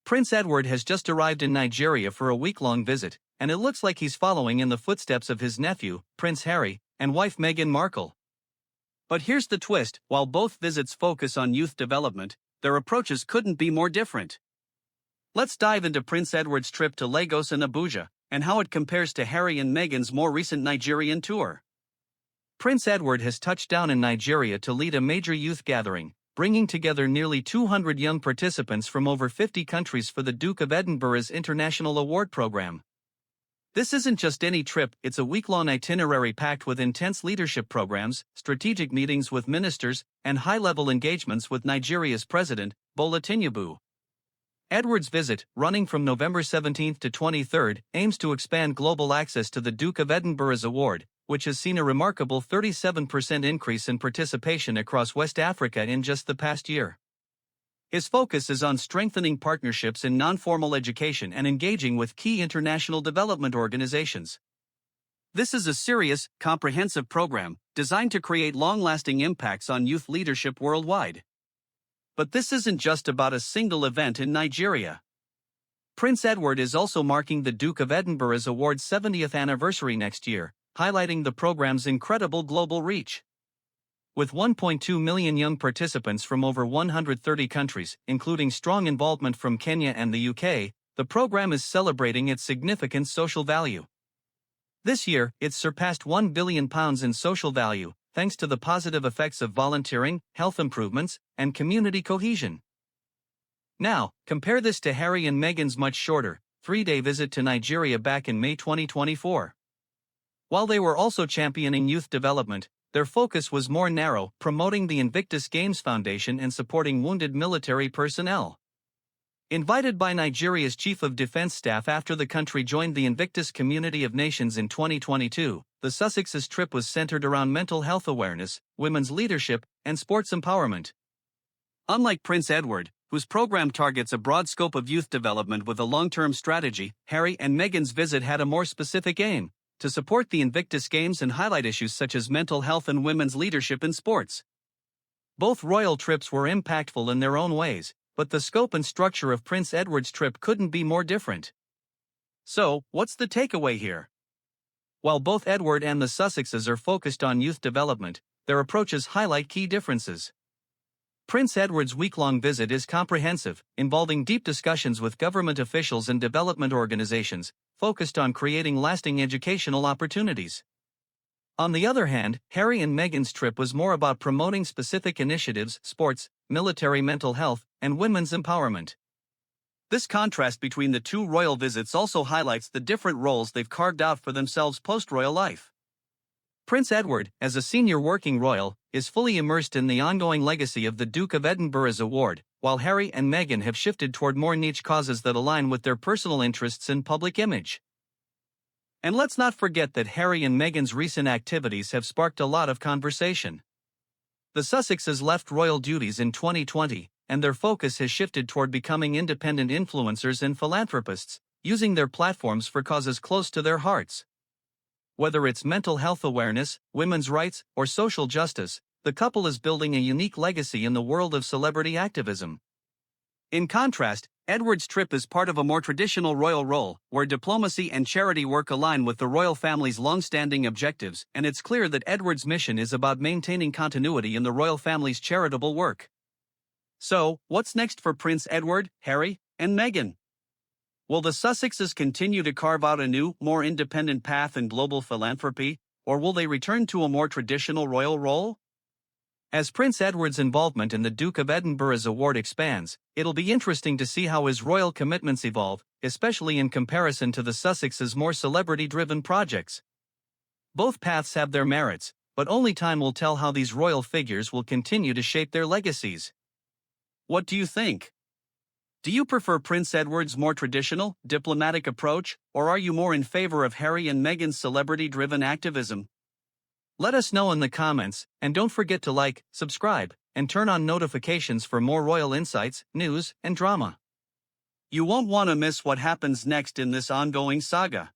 Prince Edward has just arrived in Nigeria for a week-long visit, and it looks like he's following in the footsteps of his nephew, Prince Harry, and wife Meghan Markle. But here's the twist: while both visits focus on youth development, their approaches couldn't be more different. Let's dive into Prince Edward's trip to Lagos and Abuja, and how it compares to Harry and Meghan's more recent Nigerian tour. Prince Edward has touched down in Nigeria to lead a major youth gathering, bringing together nearly 200 young participants from over 50 countries for the Duke of Edinburgh's International Award Program. This isn't just any trip, it's a week-long itinerary packed with intense leadership programs, strategic meetings with ministers, and high-level engagements with Nigeria's president, Bola Tinubu. Edward's visit, running from November 17 to 23, aims to expand global access to the Duke of Edinburgh's award, which has seen a remarkable 37% increase in participation across West Africa in just the past year. His focus is on strengthening partnerships in non-formal education and engaging with key international development organizations. This is a serious, comprehensive program designed to create long-lasting impacts on youth leadership worldwide. But this isn't just about a single event in Nigeria. Prince Edward is also marking the Duke of Edinburgh's award's 70th anniversary next year, highlighting the program's incredible global reach. With 1.2 million young participants from over 130 countries, including strong involvement from Kenya and the UK, the program is celebrating its significant social value. This year, it's surpassed £1 billion in social value, thanks to the positive effects of volunteering, health improvements, and community cohesion. Now, compare this to Harry and Meghan's much shorter, 3-day visit to Nigeria back in May 2024. While they were also championing youth development, their focus was more narrow, promoting the Invictus Games Foundation and supporting wounded military personnel. Invited by Nigeria's Chief of Defense Staff after the country joined the Invictus Community of Nations in 2022, the Sussexes trip was centered around mental health awareness, women's leadership, and sports empowerment. Unlike Prince Edward, whose program targets a broad scope of youth development with a long-term strategy, Harry and Meghan's visit had a more specific aim: to support the Invictus Games and highlight issues such as mental health and women's leadership in sports. Both royal trips were impactful in their own ways, but the scope and structure of Prince Edward's trip couldn't be more different. So, what's the takeaway here? While both Edward and the Sussexes are focused on youth development, their approaches highlight key differences. Prince Edward's week-long visit is comprehensive, involving deep discussions with government officials and development organizations, focused on creating lasting educational opportunities. On the other hand, Harry and Meghan's trip was more about promoting specific initiatives: sports, military mental health, and women's empowerment. This contrast between the two royal visits also highlights the different roles they've carved out for themselves post-royal life. Prince Edward, as a senior working royal, is fully immersed in the ongoing legacy of the Duke of Edinburgh's award, while Harry and Meghan have shifted toward more niche causes that align with their personal interests and public image. And let's not forget that Harry and Meghan's recent activities have sparked a lot of conversation. The Sussexes left royal duties in 2020, and their focus has shifted toward becoming independent influencers and philanthropists, using their platforms for causes close to their hearts. Whether it's mental health awareness, women's rights, or social justice, the couple is building a unique legacy in the world of celebrity activism. In contrast, Edward's trip is part of a more traditional royal role, where diplomacy and charity work align with the royal family's long-standing objectives, and it's clear that Edward's mission is about maintaining continuity in the royal family's charitable work. So, what's next for Prince Edward, Harry, and Meghan? Will the Sussexes continue to carve out a new, more independent path in global philanthropy, or will they return to a more traditional royal role? As Prince Edward's involvement in the Duke of Edinburgh's award expands, it'll be interesting to see how his royal commitments evolve, especially in comparison to the Sussexes' more celebrity-driven projects. Both paths have their merits, but only time will tell how these royal figures will continue to shape their legacies. What do you think? Do you prefer Prince Edward's more traditional, diplomatic approach, or are you more in favor of Harry and Meghan's celebrity-driven activism? Let us know in the comments, and don't forget to like, subscribe, and turn on notifications for more royal insights, news, and drama. You won't want to miss what happens next in this ongoing saga.